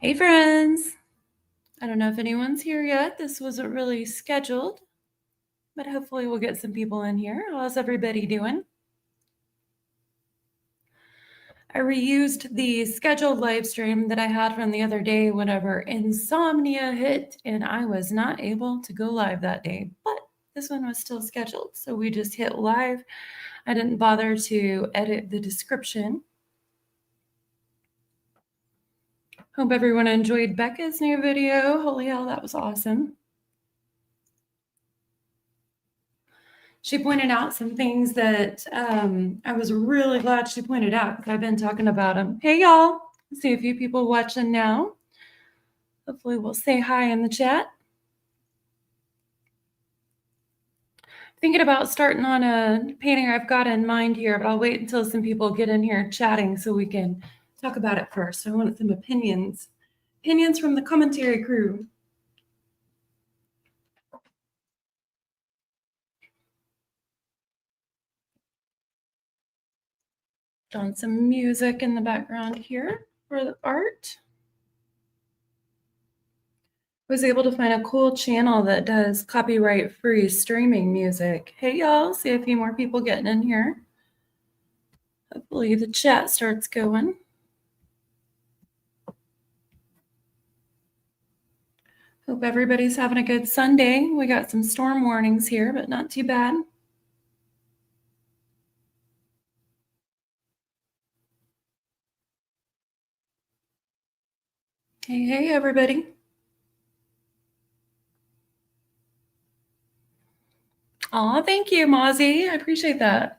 Hey friends! I don't know if anyone's here yet. This wasn't really scheduled, but hopefully we'll get some people in here. How's everybody doing? I reused the scheduled live stream that I had from the other day whenever insomnia hit, and I was not able to go live that day, but this one was still scheduled. So we just hit live. I didn't bother to edit the description. Hope everyone enjoyed Becca's new video. Holy hell, that was awesome. She pointed out some things that I was really glad she pointed out because I've been talking about them. Hey, y'all. I see a few people watching now. Hopefully we'll say hi in the chat. Thinking about starting on a painting I've got in mind here, but I'll wait until some people get in here chatting so we can talk about it first. I want some opinions. Opinions from the commentary crew. On some music in the background here for the art. Was able to find a cool channel that does copyright-free streaming music. Hey, y'all, see a few more people getting in here. Hopefully the chat starts going. Hope everybody's having a good Sunday. We got some storm warnings here, but not too bad. Hey, everybody. Aw, thank you, Mozzie. I appreciate that.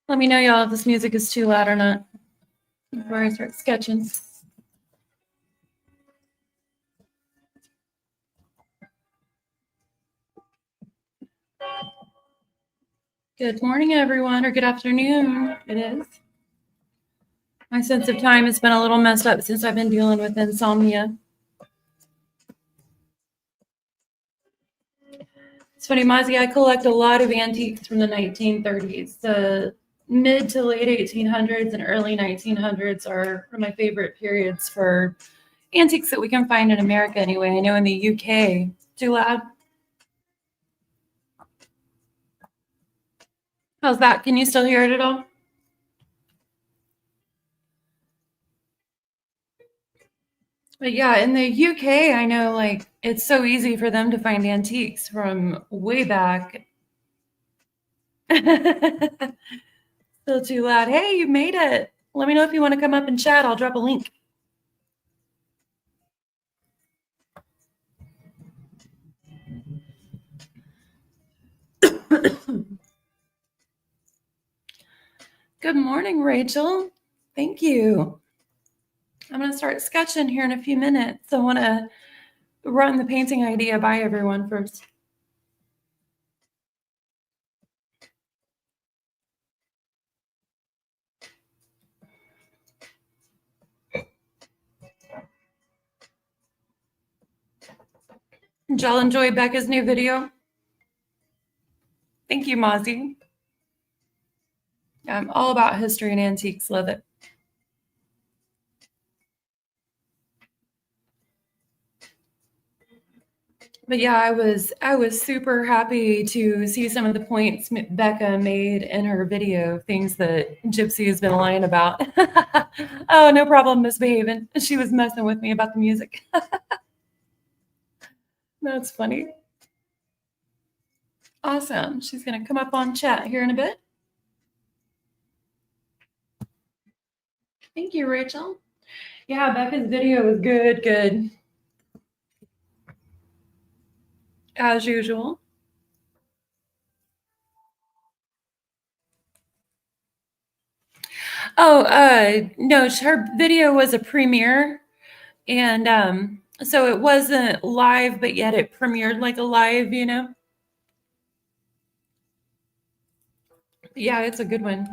Let me know, y'all, if this music is too loud or not before I start sketching. Good morning, everyone, or good afternoon. It is. My sense of time has been a little messed up since I've been dealing with insomnia. It's funny, Mozzie, I collect a lot of antiques from the 1930s. The mid to late 1800s and early 1900s are my favorite periods for antiques that we can find in America anyway. I know in the UK. Too loud? How's that? Can you still hear it at all? But yeah, in the UK, I know like it's so easy for them to find antiques from way back. Still too loud. Hey, you made it. Let me know if you want to come up and chat. I'll drop a link. Good morning, Rachel. Thank you. I'm going to start sketching here in a few minutes. I want to run the painting idea by everyone first. Did y'all enjoy Becca's new video? Thank you, Mozzie. I'm all about history and antiques. Love it. But yeah, I was super happy to see some of the points Becca made in her video, things that Gypsy has been lying about. Oh, no problem, misbehaving. She was messing with me about the music. That's funny. Awesome. She's going to come up on chat here in a bit. Thank you, Rachel. Yeah, Becca's video was good. As usual. Oh, no, her video was a premiere, and so it wasn't live, but yet it premiered like a live, you know? Yeah, it's a good one.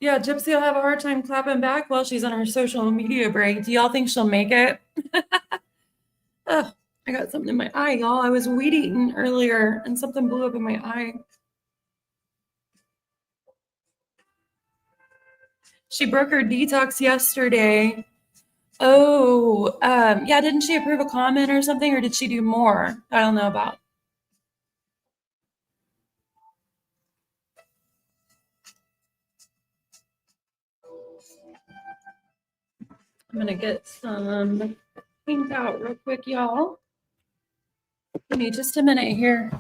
Yeah, Gypsy will have a hard time clapping back while she's on her social media break. Do y'all think she'll make it? Ugh, I got something in my eye, y'all. I was weed eating earlier and something blew up in my eye. She broke her detox yesterday. Oh, yeah, didn't she approve a comment or something, or did she do more? I don't know about. I'm gonna get some paint out real quick, y'all. Give me just a minute here.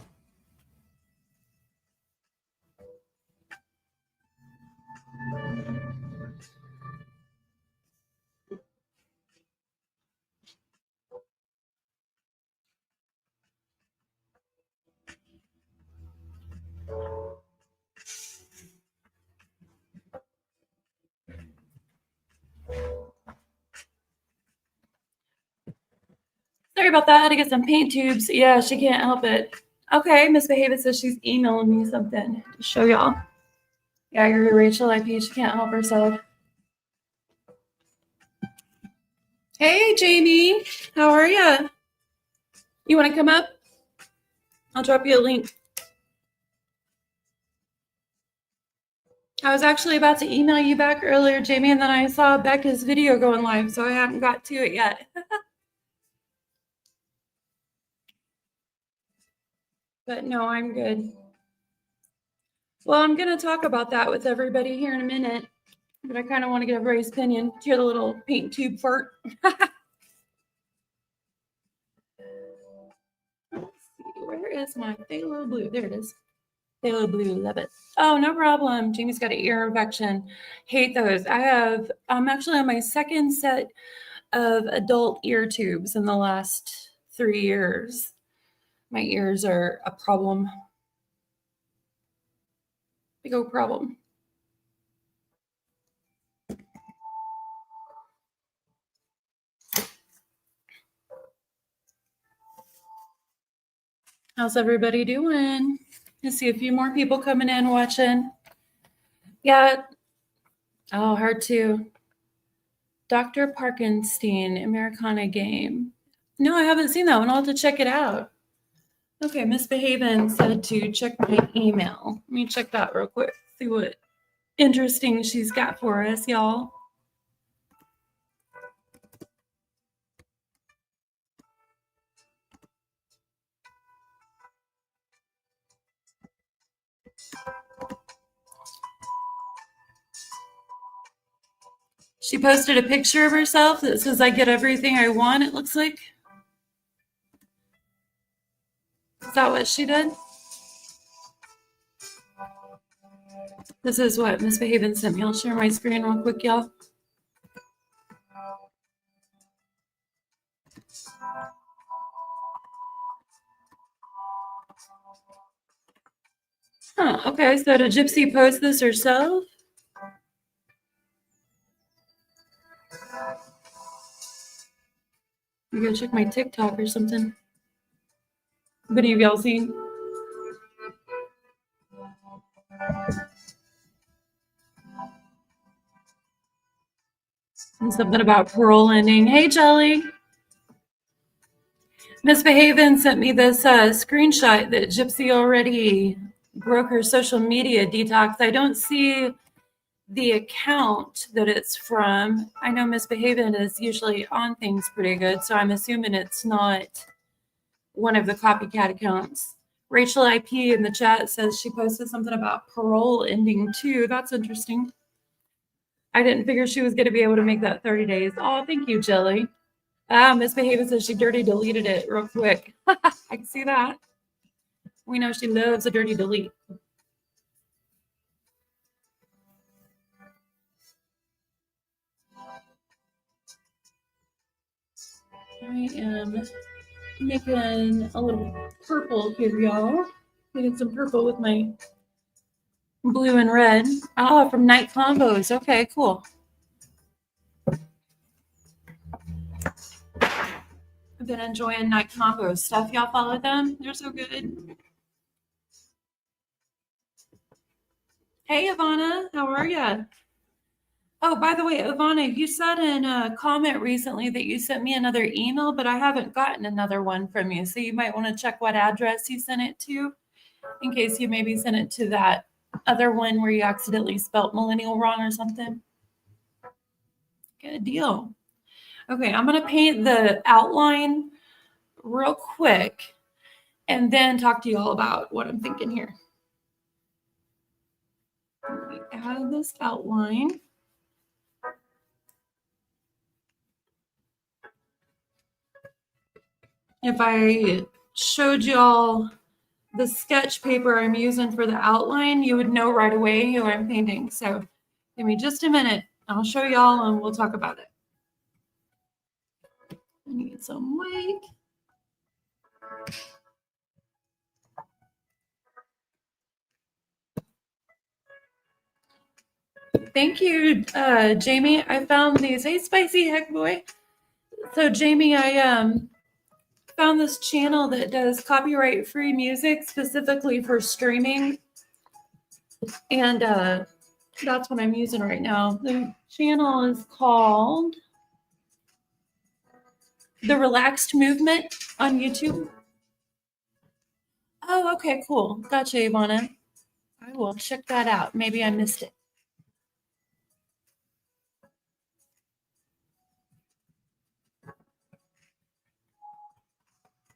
Sorry about that. I had to get some paint tubes. Yeah, she can't help it. Okay, Miss Behavior says she's emailing me something to show y'all. Yeah, you're Rachel IP. She can't help herself. Hey, Jamie. How are you? You want to come up? I'll drop you a link. I was actually about to email you back earlier, Jamie, and then I saw Becca's video going live, so I haven't got to it yet. But no, I'm good. Well, I'm going to talk about that with everybody here in a minute, but I kind of want to get everybody's opinion. Do you hear the little paint tube fart? Let's see, where is my phthalo blue? There it is. Phthalo blue, love it. Oh, no problem. Jamie's got an ear infection. Hate those. I'm actually on my second set of adult ear tubes in the last 3 years. My ears are a problem. Big old problem. How's everybody doing? I see a few more people coming in watching. Yeah. Oh, hard to. Dr. Parkenstein, Americana game. No, I haven't seen that one. I'll have to check it out. Okay, Miss Behaven said to check my email. Let me check that real quick. See what interesting she's got for us, y'all. She posted a picture of herself that says, I get everything I want, it looks like. Is that what she did? This is what Miss Behaven sent me. I'll share my screen real quick, y'all. Huh, okay, so did Gypsy post this herself? I'm gonna check my TikTok or something. Have any of y'all seen? And something about parole ending. Hey, Jelly. Miss Behaven sent me this screenshot that Gypsy already broke her social media detox. I don't see the account that it's from. I know Miss Behaven is usually on things pretty good, so I'm assuming it's not one of the copycat accounts. Rachel IP in the chat says she posted something about parole ending too. That's interesting. I didn't figure she was going to be able to make that 30 days. Oh, thank you, Jelly. Miss Behaven says she dirty deleted it real quick. I can see that. We know she loves a dirty delete. I am making a little purple here, y'all. Making some purple with my blue and red. Oh, from Night Combos. Okay, cool. I've been enjoying Night Combos stuff. Y'all follow them? They're so good. Hey, Ivana. How are you? Oh, by the way, Ivana, you said in a comment recently that you sent me another email, but I haven't gotten another one from you. So you might want to check what address you sent it to in case you maybe sent it to that other one where you accidentally spelt millennial wrong or something. Good deal. Okay, I'm going to paint the outline real quick and then talk to you all about what I'm thinking here. We add this outline. If I showed y'all the sketch paper I'm using for the outline, you would know right away who I'm painting. So give me just a minute. I'll show y'all and we'll talk about it. I need some white. Thank you, Jamie. I found these. Hey, Spicy Heck Boy. So, Jamie, I found this channel that does copyright-free music specifically for streaming. And that's what I'm using right now. The channel is called The Relaxed Movement on YouTube. Oh, okay, cool. Gotcha, Ivana. I will check that out. Maybe I missed it.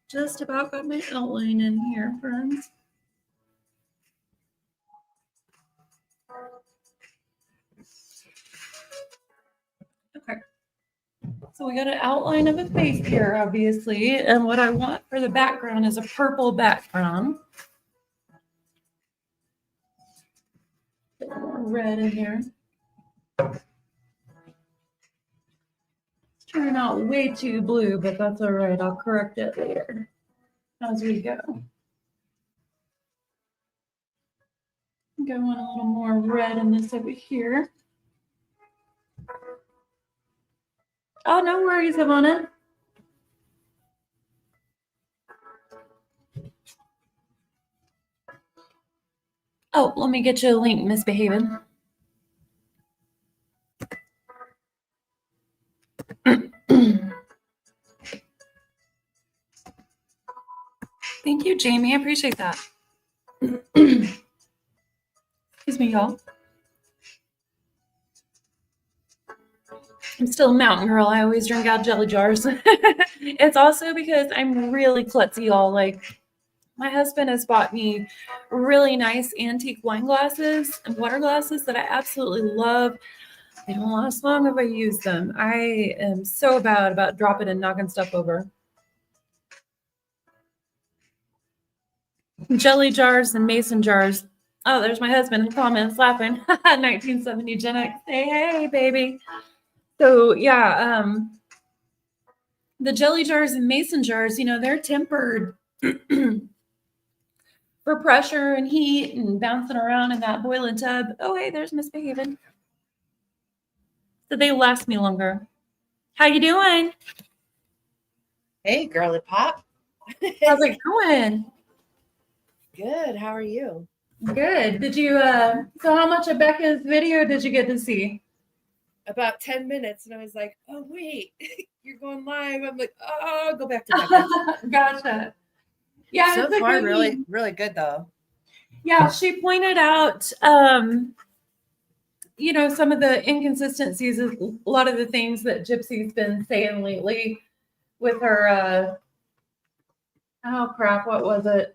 Just about got my outline in here, friends. Okay. So we got an outline of a face here, obviously. And what I want for the background is a purple background. Put more red in here. It's turning out way too blue, but that's all right. I'll correct it later as we go. I think I want a little more red in this over here. Oh, no worries, Ivana. Oh, let me get you a link, misbehaving. Thank you, Jamie. I appreciate that. Excuse me, y'all. I'm still a mountain girl. I always drink out jelly jars. It's also because I'm really klutzy, y'all. Like, my husband has bought me really nice antique wine glasses and water glasses that I absolutely love. They don't last long if I use them. I am so bad about dropping and knocking stuff over. Jelly jars and mason jars. Oh, there's my husband in the comments laughing. 1970 Gen X. Hey, baby. So yeah, the jelly jars and mason jars, you know, they're tempered for pressure and heat and bouncing around in that boiling tub. Oh, hey, there's misbehaving. So they last me longer. How you doing? Hey, girly pop. How's it going? Good. How are you? Good. Did you, so how much of Becca's video did you get to see? About 10 minutes. And I was like, oh, wait, you're going live. I'm like, oh, go back to Becca. Gotcha. Yeah. So far, really, really good, though. Yeah. She pointed out, you know, some of the inconsistencies of a lot of the things that Gypsy's been saying lately with her, oh crap, what was it?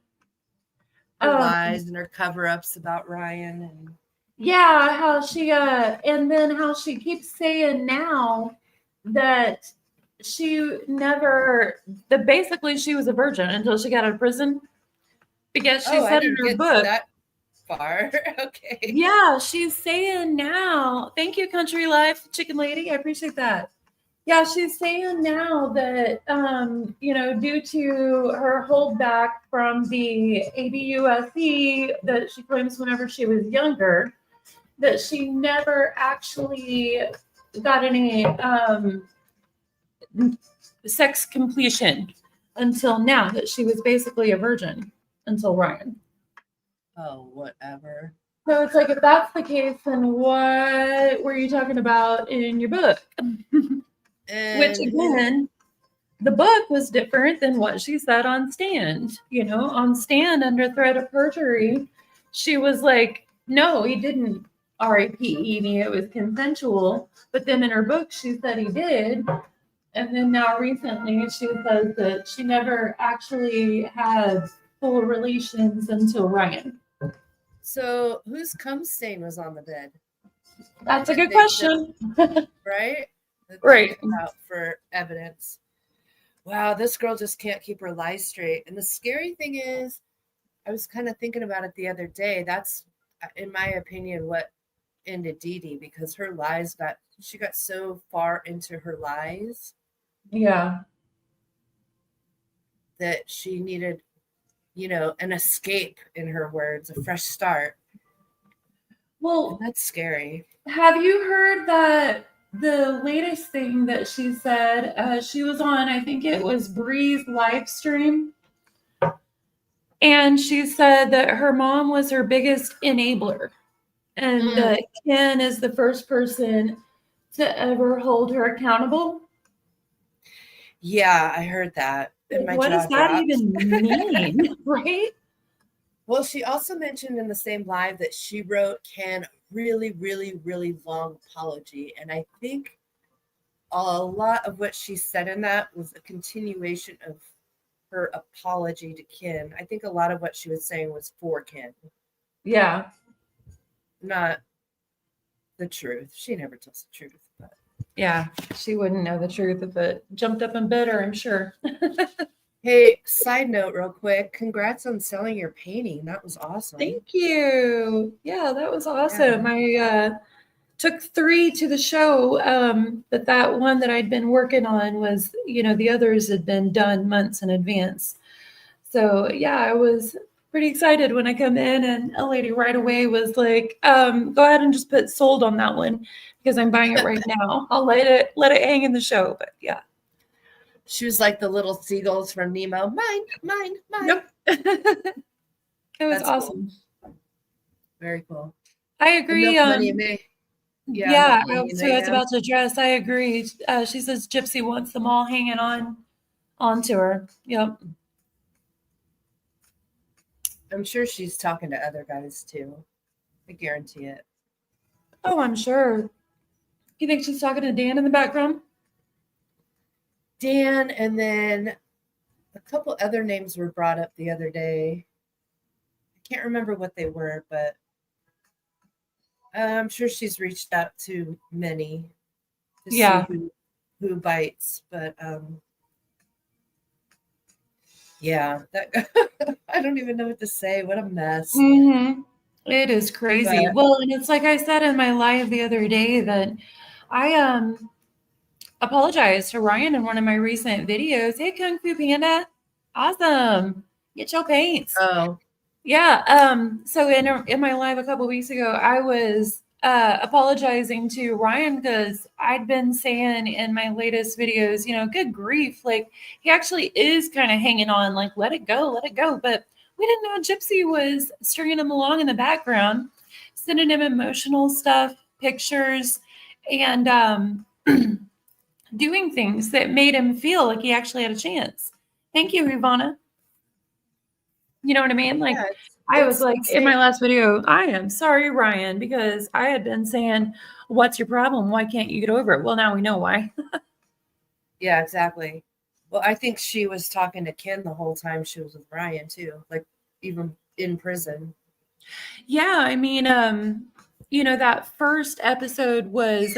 Her lies and her cover-ups about Ryan. And yeah, how she, and then how she keeps saying now that she never, that basically she was a virgin until she got out of prison. Because she said in her book. That far. Okay. Yeah, she's saying now, thank you, Country Life Chicken Lady. I appreciate that. Yeah, she's saying now that, you know, due to her holdback from the ABUSC that she claims whenever she was younger, that she never actually got any sex completion until now, that she was basically a virgin until Ryan. Oh, whatever. So it's like, if that's the case, then what were you talking about in your book? Which again, the book was different than what she said on stand. You know, on stand under threat of perjury, she was like, no, he didn't R.I.P. it was consensual. But then in her book, she said he did. And then now recently, she says that she never actually had full relations until Ryan. So whose cum stain was on the bed? That's a That good they question. Right? That they Right. took out for evidence. Wow, this girl just can't keep her lies straight. And the scary thing is, I was kind of thinking about it the other day. That's, in my opinion, what ended Dee Dee, because her lies she got so far into her lies Yeah. that she needed, an escape, in her words, a fresh start. Well, And that's scary. have you heard that the latest thing that she said? She was on, I think it was Bree's live stream. And she said that her mom was her biggest enabler. And that Ken is the first person to ever hold her accountable. Yeah, I heard that. And my What jaw does that dropped. even mean? Right? Well, she also mentioned in the same live that she wrote Ken a really, really, really long apology. And I think a lot of what she said in that was a continuation of her apology to Ken. I think a lot of what she was saying was for Ken, Yeah. not the truth. She never tells the truth. But. Yeah. She wouldn't know the truth if it jumped up and bit her, I'm sure. Hey, side note real quick. Congrats on selling your painting. That was awesome. Thank you. Yeah, that was awesome. Yeah. I took 3 to the show, but that one that I'd been working on was, the others had been done months in advance. So yeah, I was pretty excited when I come in and a lady right away was like, go ahead and just put sold on that one because I'm buying it right now. I'll let it hang in the show. But yeah. She was like the little seagulls from Nemo. Mine, mine, mine. Yep. It was That's awesome. Cool. Very cool. I agree. Yeah, I was about to address. I agree. She says Gypsy wants them all hanging onto her. Yep. I'm sure she's talking to other guys too. I guarantee it. Oh, I'm sure. You think she's talking to Dan in the background? Dan, and then a couple other names were brought up the other day. I can't remember what they were, but I'm sure she's reached out to many to see who bites. But yeah, that I don't even know what to say. What a mess. Mm-hmm. It is crazy. But, well, and it's like I said in my live the other day that I apologized to Ryan in one of my recent videos. Hey, Kung Fu Panda, awesome. Get your paints. Oh. Yeah. So in my live a couple weeks ago, I was apologizing to Ryan because I'd been saying in my latest videos, good grief, like he actually is kind of hanging on, like let it go. But we didn't know Gypsy was stringing him along in the background, sending him emotional stuff, pictures, and doing things that made him feel like he actually had a chance. Thank you, Ivana. You know what I mean? Like, yeah, I was like, insane. In my last video, I am sorry, Ryan, because I had been saying, what's your problem? Why can't you get over it? Well, now we know why. Yeah, exactly. Well, I think she was talking to Ken the whole time she was with Ryan too, like even in prison. Yeah, I mean, that first episode was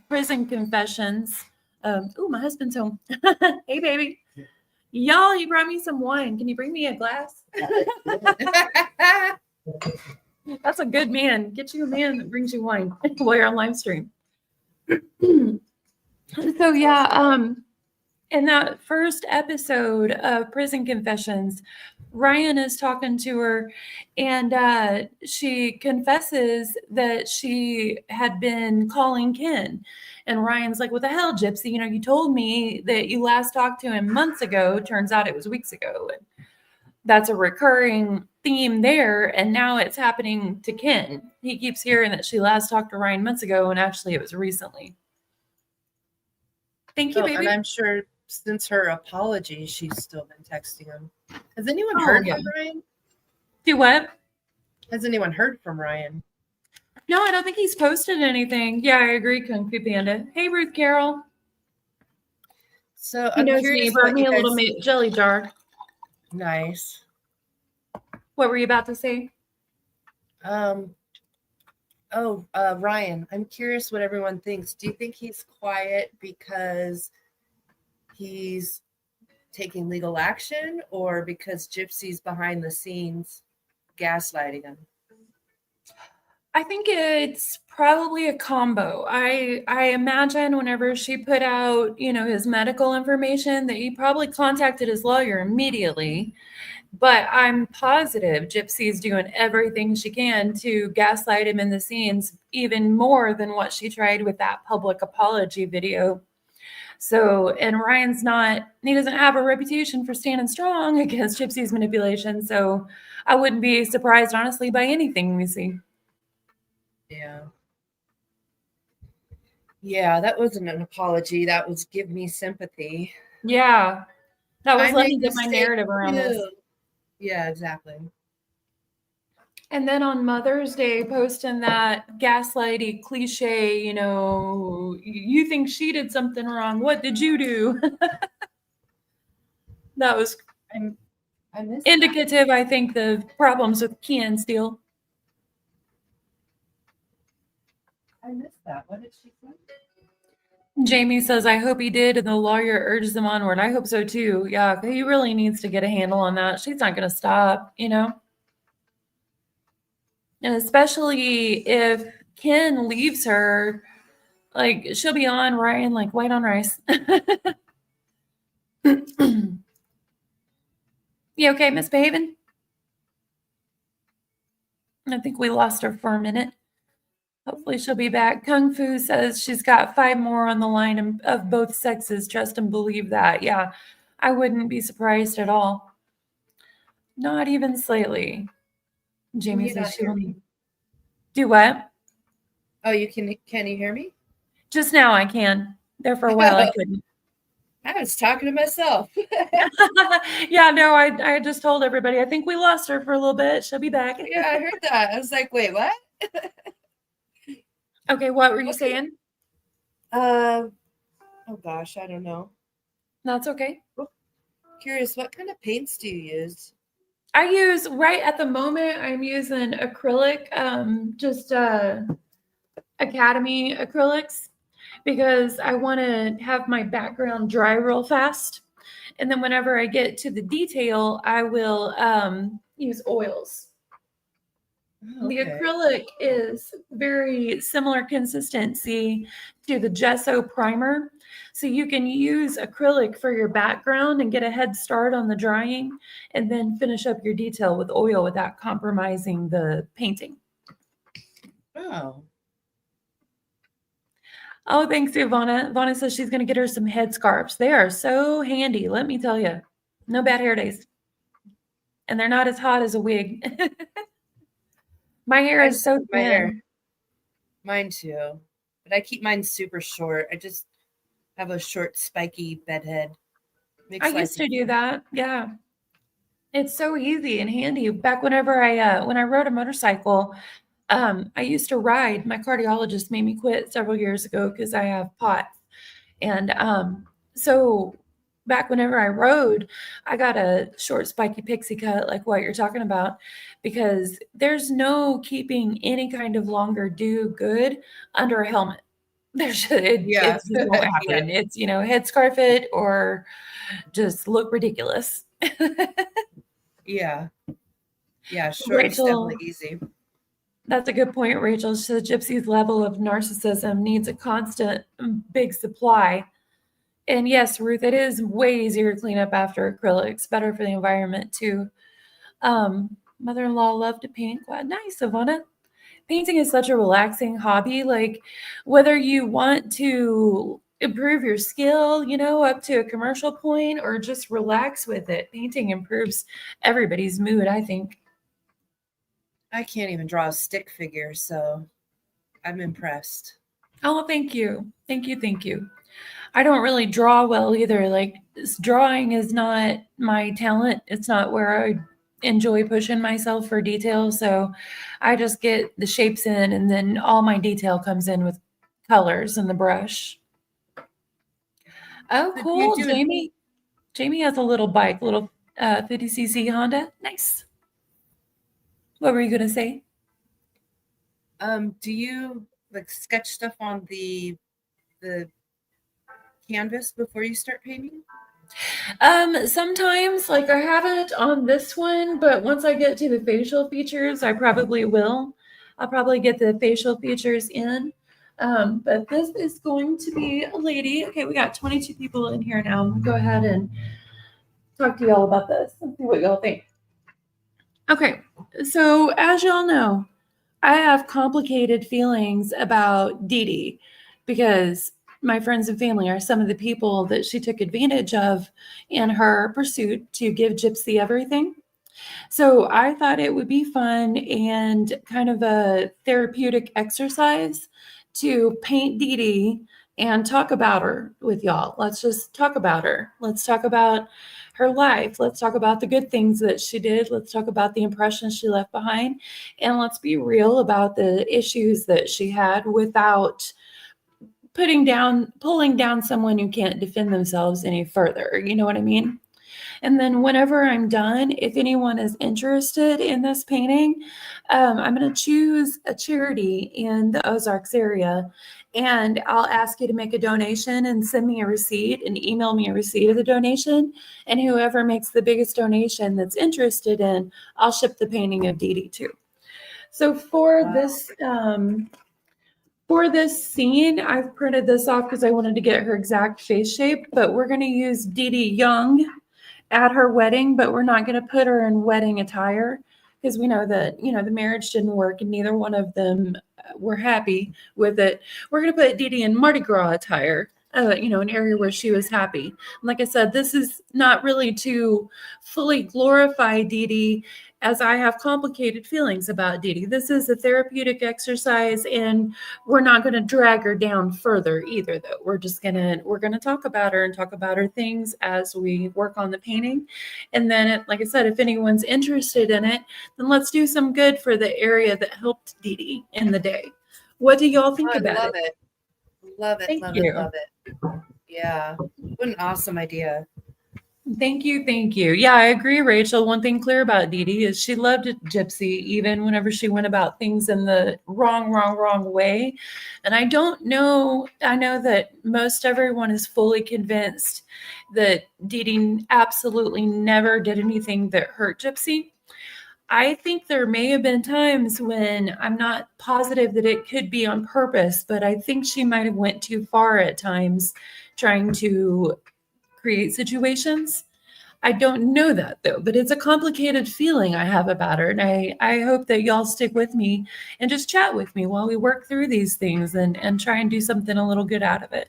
Prison Confessions. Oh, my husband's home. Hey, baby. Y'all, he brought me some wine. Can you bring me a glass? That's a good man. Get you a man that brings you wine while you're on live stream. So yeah, in that first episode of Prison Confessions, Ryan is talking to her and she confesses that she had been calling Ken. And Ryan's like, what the hell, Gypsy? You told me that you last talked to him months ago. Turns out it was weeks ago. And that's a recurring theme there. And now it's happening to Ken. He keeps hearing that she last talked to Ryan months ago. And actually it was recently. Thank you, baby. And I'm sure since her apology, she's still been texting him. Has anyone heard from Ryan? Do what? Has anyone heard from Ryan? No, I don't think he's posted anything. Yeah, I agree, Kung Fu Panda. Hey, Ruth Carroll. So He I'm knows me. curious Brought what me you a little guys. jelly jar. Nice. What were you about to say? Ryan, I'm curious what everyone thinks. Do you think he's quiet because he's taking legal action, or because Gypsy's behind the scenes gaslighting him? I think it's probably a combo. I imagine whenever she put out, his medical information that he probably contacted his lawyer immediately. But I'm positive Gypsy's doing everything she can to gaslight him in the scenes, even more than what she tried with that public apology video. So, and he doesn't have a reputation for standing strong against Gypsy's manipulation. So I wouldn't be surprised, honestly, by anything we see. Yeah. Yeah, that wasn't an apology. That was give me sympathy. Yeah. That was I let make me get my mistakes narrative around this. too. Yeah, exactly. And then on Mother's Day, posting that gaslighty cliche, you think she did something wrong. What did you do? That was I missed indicative, I think, the problems with Ken Steele. that. I missed that. What did she say? Jamie says, I hope he did, and the lawyer urges him onward. I hope so too. Yeah, he really needs to get a handle on that. She's not going to stop, And especially if Ken leaves her, like, she'll be on Ryan like white on rice. You okay, misbehaving? I think we lost her for a minute. Hopefully she'll be back. Kung Fu says she's got 5 more on the line of both sexes. Trust and believe that. Yeah, I wouldn't be surprised at all. Not even slightly. Jamie you says not she hear will me? do what? Oh, can you hear me? Just now I can. There for a while I couldn't. I was talking to myself. Yeah, no, I just told everybody. I think we lost her for a little bit. She'll be back. Yeah, I heard that. I was like, wait, what? Okay, what were you Okay. saying? Oh gosh, I don't know. That's okay. Curious, what kind of paints do you use? I use right at the moment. I'm using acrylic, just Academy acrylics, because I want to have my background dry real fast, and then whenever I get to the detail, I will use oils. The Okay. acrylic is very similar consistency to the gesso primer. So you can use acrylic for your background and get a head start on the drying, and then finish up your detail with oil without compromising the painting. Oh. Oh, thanks, Ivana. Ivana says she's going to get her some headscarves. They are so handy, let me tell you. No bad hair days. And they're not as hot as a wig. My hair I is just so keep my hair. thin. Mine too. But I keep mine super short. I just have a short, spiky bed head. I used to do that. Yeah. It's so easy and handy. Back whenever when I rode a motorcycle, I used to ride. My cardiologist made me quit several years ago because I have POTS. And so back whenever I rode, I got a short, spiky pixie cut like what you're talking about, because there's no keeping any kind of longer do good under a helmet. Yeah. It just won't happen. Yeah. It's, headscarf it or just look ridiculous. Yeah. Yeah. Short is Rachel, definitely easy. that's a good point, Rachel. She said Gypsy's level of narcissism needs a constant big supply. And yes, Ruth, it is way easier to clean up after acrylics. Better for the environment too. Mother-in-law loved to paint. Quite nice, Ivana. Painting is such a relaxing hobby. Like, whether you want to improve your skill, up to a commercial point, or just relax with it, painting improves everybody's mood, I think. I can't even draw a stick figure, so I'm impressed. Oh, thank you. Thank you. Thank you. I don't really draw well either. Like, drawing is not my talent. It's not where enjoy pushing myself for detail. So I just get the shapes in, and then all my detail comes in with colors and the brush. Oh, So do you cool. do Jamie has a little bike, little 50cc Honda. Nice. What were you going to say? do you like sketch stuff on the canvas before you start painting? Sometimes, like I haven't on this one, but once I get to the facial features, I probably will. I'll probably get the facial features in. But this is going to be a lady. Okay, we got 22 people in here now. I'm gonna go ahead and talk to y'all about this and see what y'all think. Okay, so as y'all know, I have complicated feelings about Dee Dee because my friends and family are some of the people that she took advantage of in her pursuit to give Gypsy everything. So I thought it would be fun and kind of a therapeutic exercise to paint Dee Dee and talk about her with y'all. Let's just talk about her. Let's talk about her life. Let's talk about the good things that she did. Let's talk about the impressions she left behind. And let's be real about the issues that she had without pulling down someone who can't defend themselves any further. You know what I mean? And then whenever I'm done, if anyone is interested in this painting, I'm going to choose a charity in the Ozarks area. And I'll ask you to make a donation and send me a receipt and email me a receipt of the donation. And whoever makes the biggest donation that's interested in, I'll ship the painting of Dee Dee to. So for this scene, I've printed this off because I wanted to get her exact face shape, but we're going to use Dee Dee Young at her wedding, but we're not going to put her in wedding attire because we know that, the marriage didn't work and neither one of them were happy with it. We're going to put Dee Dee in Mardi Gras attire, an area where she was happy. And like I said, this is not really to fully glorify Dee Dee, as I have complicated feelings about Dee Dee. This is a therapeutic exercise, and we're not going to drag her down further either, though. We're going to talk about her and talk about her things as we work on the painting. And then, like I said, if anyone's interested in it, then let's do some good for the area that helped Dee Dee in the day. What do y'all think I about love it? it. Love it. Thank Love you. it. Love it. Yeah. What an awesome idea. Thank you. Thank you. Yeah, I agree, Rachel. One thing clear about Dee Dee is she loved Gypsy, even whenever she went about things in the wrong way. And I don't know, I know that most everyone is fully convinced that Dee Dee absolutely never did anything that hurt Gypsy. I think there may have been times when I'm not positive that it could be on purpose, but I think she might have went too far at times trying to create situations. I don't know that though, but it's a complicated feeling I have about her. And I hope that y'all stick with me and just chat with me while we work through these things and try and do something a little good out of it.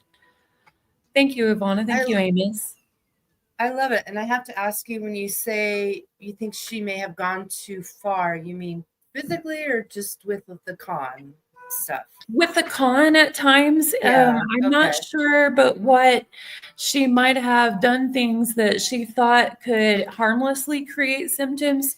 Thank you, Ivana. Thank you, Amos. I love it. And I have to ask you, when you say you think she may have gone too far, you mean physically or just with the con stuff? With the con at times, Yeah, I'm not sure, but what she might have done things that she thought could harmlessly create symptoms,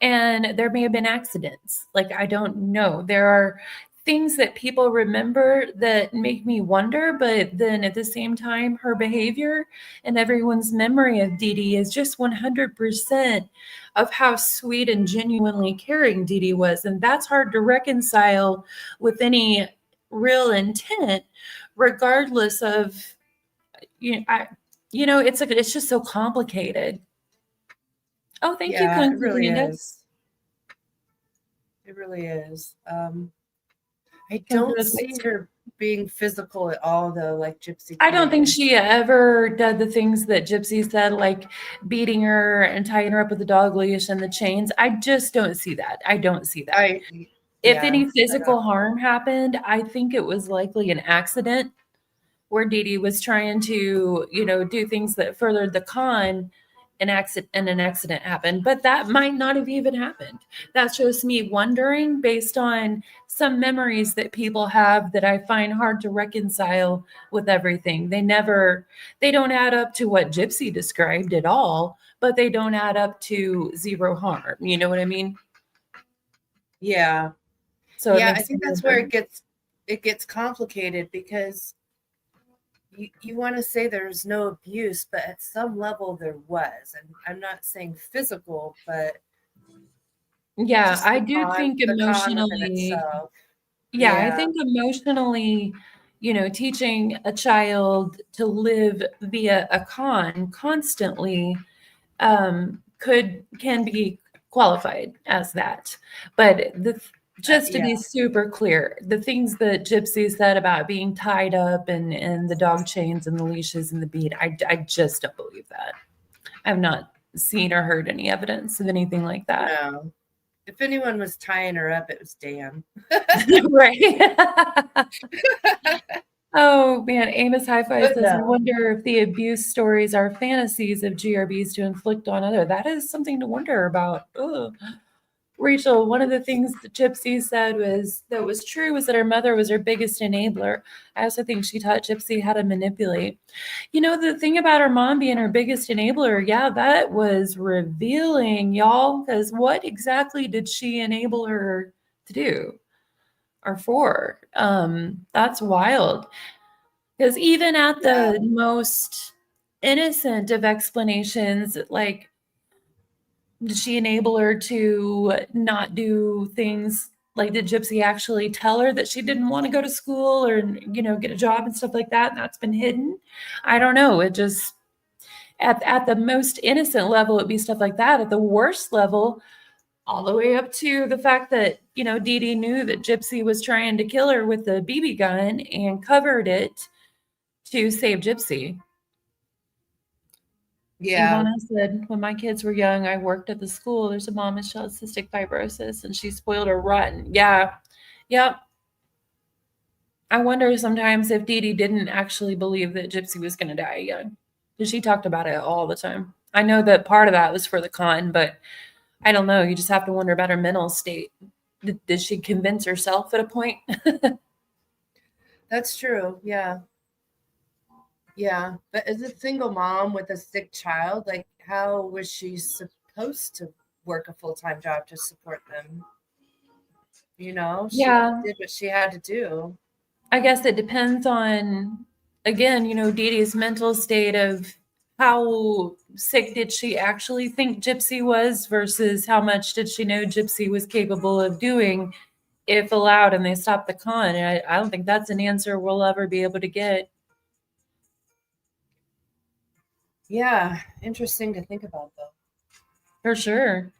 and there may have been accidents. Like, I don't know. There are things that people remember that make me wonder, but then at the same time, her behavior and everyone's memory of Dee Dee is just 100% of how sweet and genuinely caring Dee Dee was. And that's hard to reconcile with any real intent, regardless of, it's just so complicated. Oh, thank you, Yeah, it Kunzi really Panda. is. It really is. I don't see her being physical at all, though, like Gypsy. I don't think she ever did the things that Gypsy said, like beating her and tying her up with the dog leash and the chains. I just don't see that. I don't see that. If any physical harm happened, I think it was likely an accident where Dee Dee was trying to, do things that furthered the con an accident happened, but that might not have even happened. That's just me wondering based on some memories that people have that I find hard to reconcile with everything. They don't add up to what Gypsy described at all, but they don't add up to zero harm. You know what I mean? Yeah. So it Yeah, I makes me think that's where wonder. it gets complicated because you want to say there's no abuse, but at some level there was. And I'm not saying physical, but Yeah, just I do think the con within emotionally, itself. yeah, I Yeah. think emotionally, teaching a child to live via a con constantly can be qualified as that. But just to Yeah. be super clear, the things that Gypsy said about being tied up and the dog chains and the leashes and the bead, I just don't believe that. I've not seen or heard any evidence of anything like that. No. If anyone was tying her up, it was Dan. Right. Oh man, Amos Hi-Fi But says, I no. wonder if the abuse stories are fantasies of GRBs to inflict on other. That is something to wonder about. Ugh. Rachel, one of the things that Gypsy said was true was that her mother was her biggest enabler. I also think she taught Gypsy how to manipulate. The thing about her mom being her biggest enabler, yeah, that was revealing, y'all, because what exactly did she enable her to do or for? That's wild. Because even at Yeah. the most innocent of explanations, like, did she enable her to not do things? Like, did Gypsy actually tell her that she didn't want to go to school or, get a job and stuff like that? And that's been hidden. I don't know. It just, at the most innocent level, it'd be stuff like that. At the worst level, all the way up to the fact that, Dee Dee knew that Gypsy was trying to kill her with a BB gun and covered it to save Gypsy. Yeah. Ivana said, when my kids were young, I worked at the school. There's a mom with cystic fibrosis and she spoiled her rotten. Yeah. Yep. I wonder sometimes if Dee Dee didn't actually believe that Gypsy was going to die young. Because she talked about it all the time. I know that part of that was for the con, but I don't know. You just have to wonder about her mental state. Did she convince herself at a point? That's true. Yeah. Yeah. But as a single mom with a sick child, like how was she supposed to work a full-time job to support them? She Yeah. did what she had to do. I guess it depends on, again, Dee Dee's mental state of how sick did she actually think Gypsy was versus how much did she know Gypsy was capable of doing if allowed and they stopped the con. And I don't think that's an answer we'll ever be able to get. Yeah. Interesting to think about though. For sure.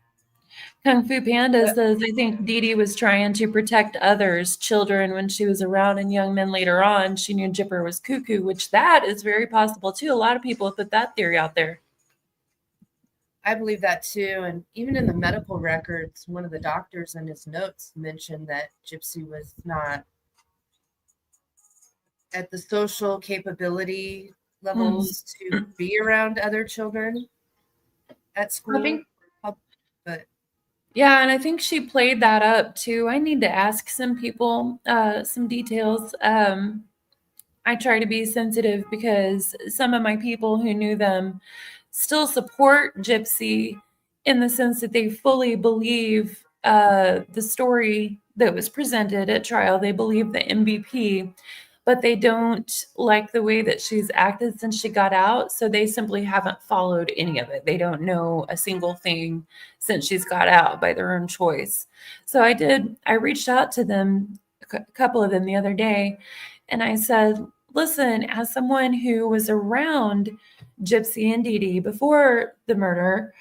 Kung Fu Panda But says, I think Dee Dee was trying to protect others, children, when she was around and young men later on. She knew Jipper was cuckoo, which that is very possible too. A lot of people put that theory out there. I believe that too. And even in the medical records, one of the doctors in his notes mentioned that Gypsy was not at the social capability Mhm. levels to be around other children at I school. think, But yeah, and I think she played that up too. I need to ask some people some details. I try to be sensitive because some of my people who knew them still support Gypsy in the sense that they fully believe the story that was presented at trial. They believe the MVP, but they don't like the way that she's acted since she got out. So they simply haven't followed any of it. They don't know a single thing since she's got out by their own choice. So I reached out to them, a couple of them the other day, and I said, listen, as someone who was around Gypsy and Dee Dee before the murder,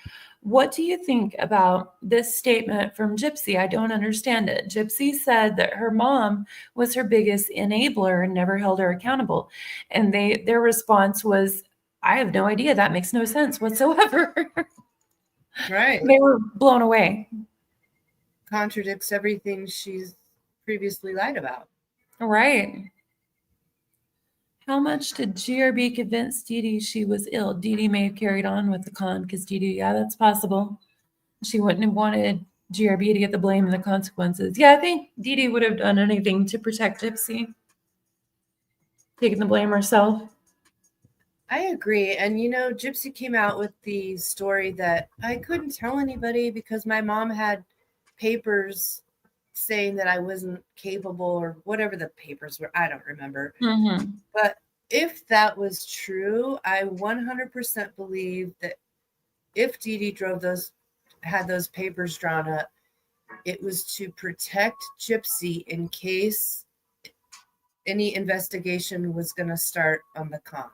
what do you think about this statement from Gypsy? I don't understand it. Gypsy said that her mom was her biggest enabler and never held her accountable. And their response was, I have no idea. That makes no sense whatsoever. right, They were blown away. contradicts everything she's previously lied about. Right. How much did GRB convince Dee Dee she was ill? Dee Dee may have carried on with the con because Dee Dee, yeah, that's possible. She wouldn't have wanted GRB to get the blame and the consequences. Yeah, I think Dee Dee would have done anything to protect Gypsy, taking the blame herself. I agree. And Gypsy came out with the story that I couldn't tell anybody because my mom had papers saying that I wasn't capable or whatever the papers were. I don't remember. Mm-hmm. But if that was true, I 100% believe that if Dee Dee had those papers drawn up, it was to protect Gypsy in case any investigation was going to start on the con.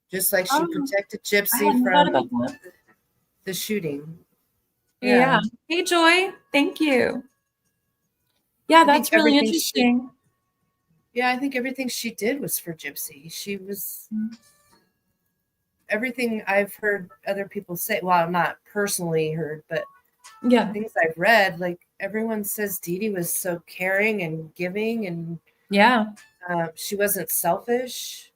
Just like she protected I Gypsy hadn't thought from about that. the shooting. Yeah. Hey, Joy. Thank you. Yeah, that's really interesting. I think everything she did was for Gypsy. She was everything I've heard other people say. Well, not personally heard, but yeah, things I've read. Like everyone says, Dee Dee was so caring and giving, and yeah, she wasn't selfish.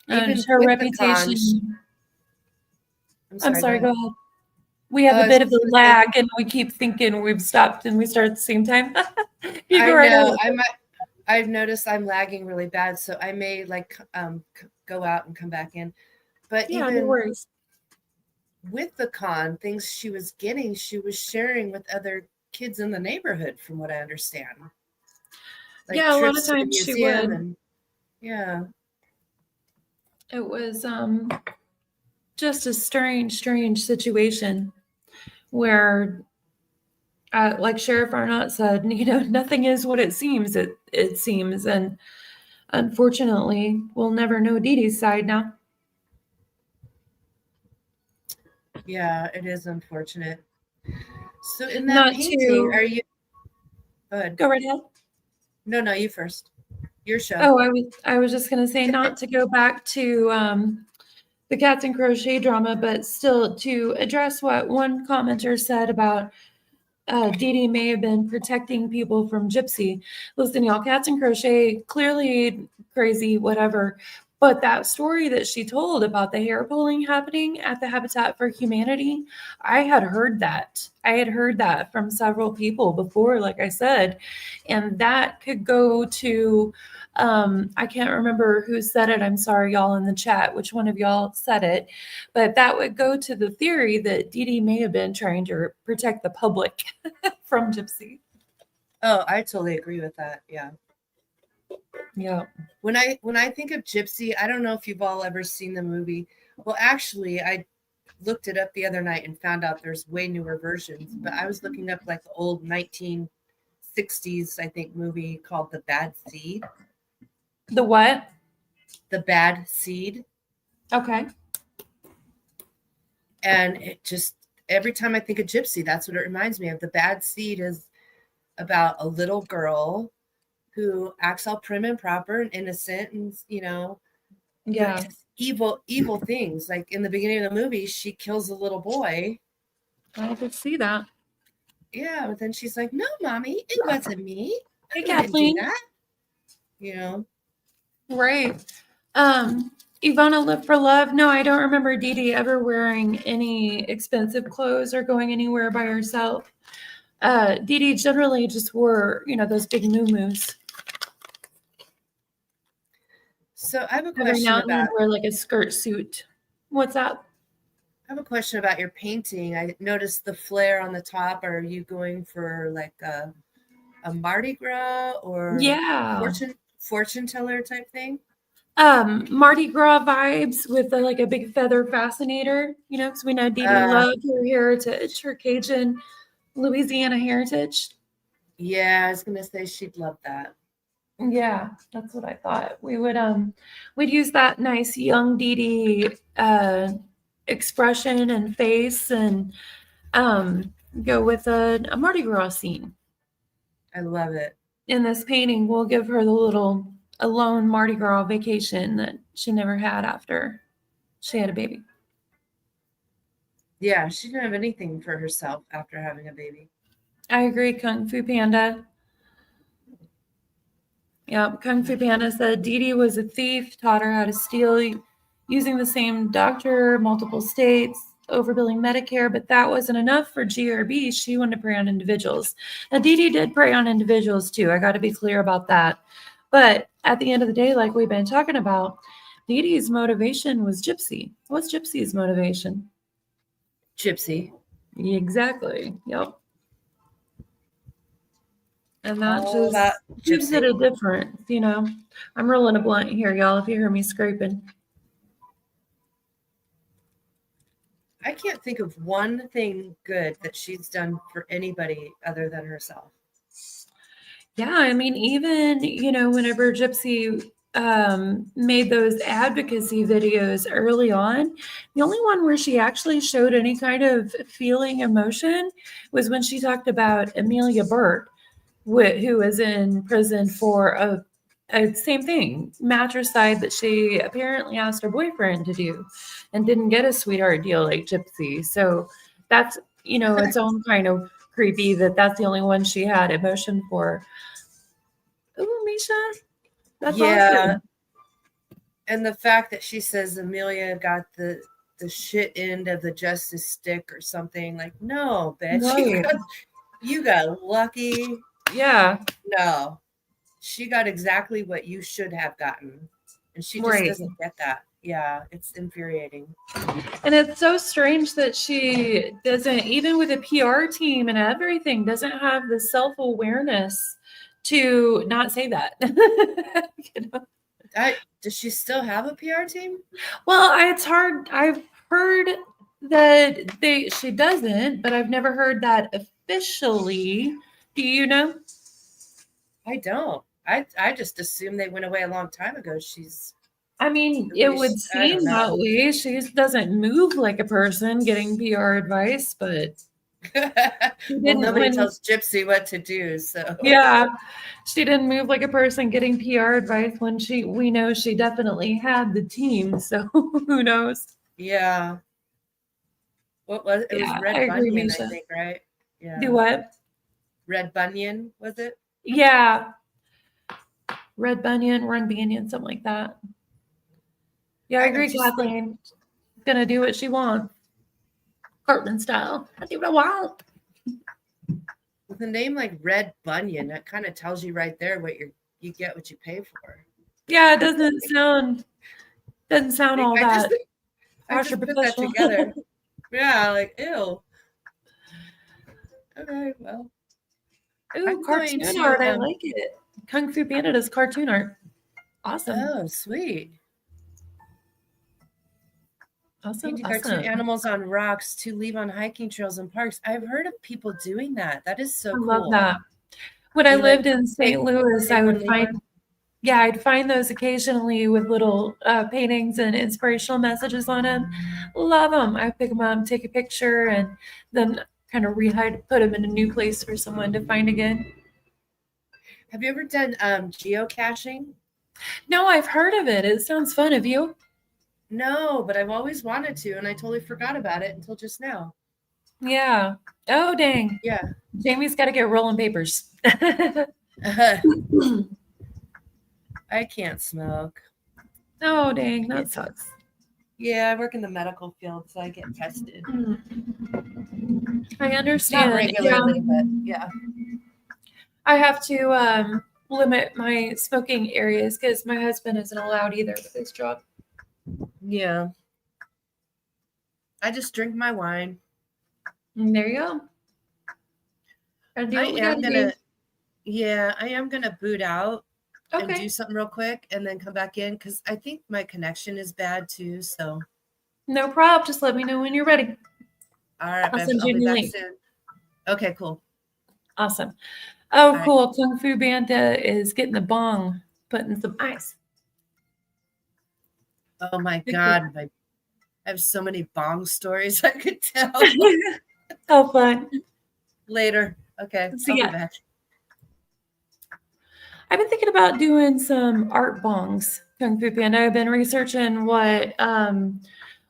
and Even her with reputation. the con, I'm sorry. Go ahead. We have a bit of a lag, and we keep thinking we've stopped, and we start at the same time. You go right ahead. I've noticed I'm lagging really bad, so I may go out and come back in. But yeah, even no worries. With the con, things she was getting, she was sharing with other kids in the neighborhood, from what I understand. Like yeah, a lot of times she would. And, yeah. It was just a strange situation where, like Sheriff Arnott said, nothing is what it seems. It seems, and unfortunately, we'll never know Dee Dee's side now. Yeah, it is unfortunate. So in that painting, are you? Go right ahead. No, you first. Your show. Oh, I was just gonna say not to go back to the Cats and Crochet drama, but still to address what one commenter said about Dee Dee may have been protecting people from Gypsy. Listen, y'all, Cats and Crochet, clearly crazy, whatever. But that story that she told about the hair pulling happening at the Habitat for Humanity, I had heard that. I had heard that from several people before, like I said. And that could go to, I can't remember who said it. I'm sorry, y'all in the chat, which one of y'all said it. But that would go to the theory that Dee Dee may have been trying to protect the public from Gypsy. Oh, I totally agree with that. Yeah. Yeah. When I think of Gypsy, I don't know if you've all ever seen the movie. Well, actually, I looked it up the other night and found out there's way newer versions, but I was looking up like the old 1960s, I think, movie called The Bad Seed. The what? The Bad Seed. Okay. And it just, every time I think of Gypsy, that's what it reminds me of. The Bad Seed is about a little girl who acts all prim and proper and innocent and, yeah, evil things. Like in the beginning of the movie, she kills a little boy. I could see that. Yeah, but then she's like, "No, mommy, it wasn't me. Hey, Kathleen." Right. Ivana Live for Love. No, I don't remember Dee Dee ever wearing any expensive clothes or going anywhere by herself. Dee Dee generally just wore, those big muumuus. So I have a question about wear like a skirt suit. What's up? I have a question about your painting. I noticed the flare on the top. Are you going for like a Mardi Gras or fortune teller type thing? Mardi Gras vibes with like a big feather fascinator, because we know Dee Dee loved her heritage, her Cajun Louisiana heritage. Yeah, I was gonna say she'd love that. Yeah, that's what I thought. We would we'd use that nice young Dee Dee expression and face and go with a Mardi Gras scene. I love it. In this painting, we'll give her the little alone Mardi Gras vacation that she never had after she had a baby. Yeah, she didn't have anything for herself after having a baby. I agree, Kung Fu Panda. Yep. Kung Fu Panda said Dee Dee was a thief, taught her how to steal using the same doctor, multiple states, overbilling Medicare, but that wasn't enough for GRB. She wanted to prey on individuals. Now, Dee Dee did prey on individuals too. I got to be clear about that. But at the end of the day, like we've been talking about, Dee Dee's motivation was Gypsy. What's Gypsy's motivation? Gypsy. Exactly. Yep. And that All just about gives it a Gypsy. difference, you know. I'm rolling a blunt here, y'all, if you hear me scraping. I can't think of one thing good that she's done for anybody other than herself. Yeah, I mean, even, you know, whenever Gypsy made those advocacy videos early on, the only one where she actually showed any kind of feeling emotion was when she talked about Amelia Burt, who was in prison for a same thing, matricide that she apparently asked her boyfriend to do and didn't get a sweetheart deal like Gypsy. So that's, you know, its own kind of creepy that that's the only one she had emotion for. Ooh, Misha, that's Yeah. awesome. And the fact that she says Amelia got the shit end of the justice stick or something, like, no, bitch, Right. you got lucky. Yeah, No, she got exactly what you should have gotten, and she just right. doesn't get that. Yeah, it's infuriating. And it's so strange that she doesn't, even with a PR team and everything, doesn't have the self-awareness to not say that. You know? Does she still have a PR team? Well, it's hard. I've heard that she doesn't, but I've never heard that officially. Do you know? I don't. I just assume they went away a long time ago. I mean, it would I don't seem that know. way. She doesn't move like a person getting PR advice, but she Well, didn't nobody tells Gypsy what to do, so yeah, she didn't move like a person getting PR advice when we know she definitely had the team. So who knows? yeah. What was it? It was Yeah, I Red agree, Bunyan, I Misha. think, right? Yeah. Do what? Red Bunyan, was it? Yeah, Red Bunyan, Run Bunyan, something like that. Yeah, I agree, Kathleen. Gonna do what she wants. Cartman style. I do what I want. With a name like Red Bunyan, that kind of tells you right there what you get what you pay for. Yeah, it doesn't sound all I that just put that together. Yeah, like ew. Okay, well. Ooh, cartoon art. I like it. Kung Fu Panda does cartoon art. Awesome. Oh, sweet. Awesome. Cartoon animals on rocks to leave on hiking trails and parks. I've heard of people doing that. That is so cool. I love that. When I lived in St. Louis, I would find, I'd find those occasionally with little paintings and inspirational messages on them. Love them. I pick them up, take a picture, and then kind of put them in a new place for someone to find again. Have you ever done geocaching? No, I've heard of it. It sounds fun. Have you? No, but I've always wanted to, and I totally forgot about it until just now. Yeah. Oh, dang. Yeah. Jamie's got to get rolling papers. I can't smoke. Oh, dang. That sucks. Yeah, I work in the medical field, so I get tested. I understand. Not regularly, but yeah. I have to limit my smoking areas because my husband isn't allowed either with his job. Yeah. I just drink my wine. And there you go. I am gonna boot out and do something real quick and then come back in because I think my connection is bad too. So no problem. Just let me know when you're ready. All right, I'll send you a new link. Soon. Okay, cool. Awesome. Oh, cool. Kung Fu Panda is getting the bong, putting some ice. Oh my God. I have so many bong stories I could tell. How fun. Later. Okay. See ya. Back. I've been thinking about doing some art bongs, Kung Fu Panda. I've been researching what kind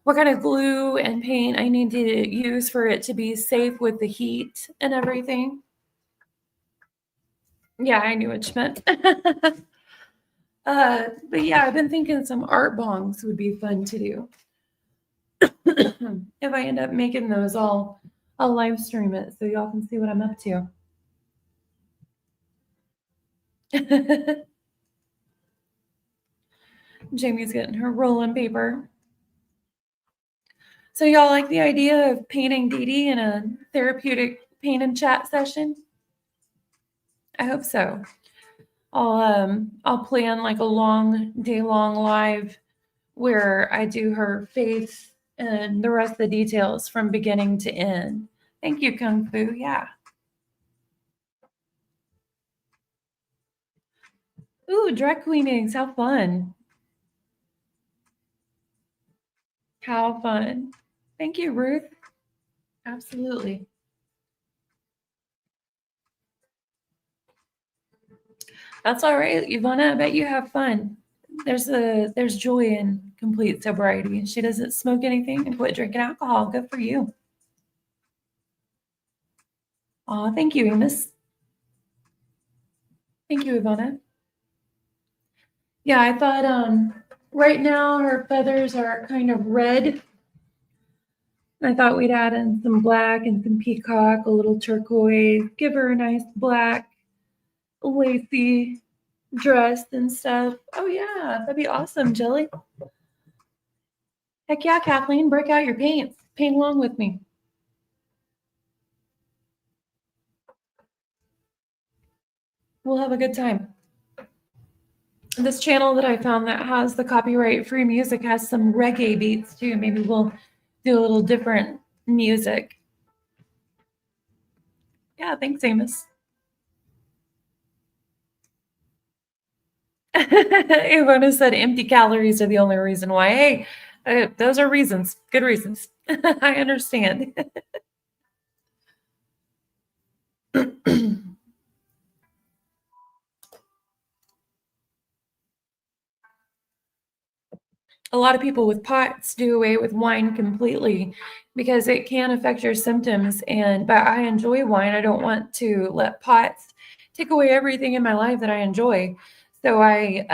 of glue and paint I need to use for it to be safe with the heat and everything. Yeah, I knew what you meant. But yeah, I've been thinking some art bongs would be fun to do. If I end up making those, I'll live stream it so y'all can see what I'm up to. Jamie's getting her rolling paper. So y'all like the idea of painting Dee Dee in a therapeutic paint and chat session? I hope so. I'll plan like a long day long live where I do her face and the rest of the details from beginning to end. Thank you, Kung Fu. Yeah. Ooh, drag queenings. How fun. How fun. Thank you, Ruth. Absolutely. That's all right, Ivana. I bet you have fun. There's joy in complete sobriety. She doesn't smoke anything and quit drinking alcohol. Good for you. Oh, thank you, Amos. Thank you, Ivana. Yeah, I thought right now her feathers are kind of red. I thought we'd add in some black and some peacock, a little turquoise, give her a nice black lacy dress and stuff. Oh yeah, that'd be awesome, Jelly. Heck yeah, Kathleen, break out your paints. Paint along with me. We'll have a good time. This channel that I found that has the copyright free music has some reggae beats too. Maybe we'll do a little different music. Yeah, thanks, Amos. Ivona said empty calories are the only reason why. Hey, those are reasons, good reasons. I understand. A lot of people with POTS do away with wine completely because it can affect your symptoms. But I enjoy wine. I don't want to let POTS take away everything in my life that I enjoy. So I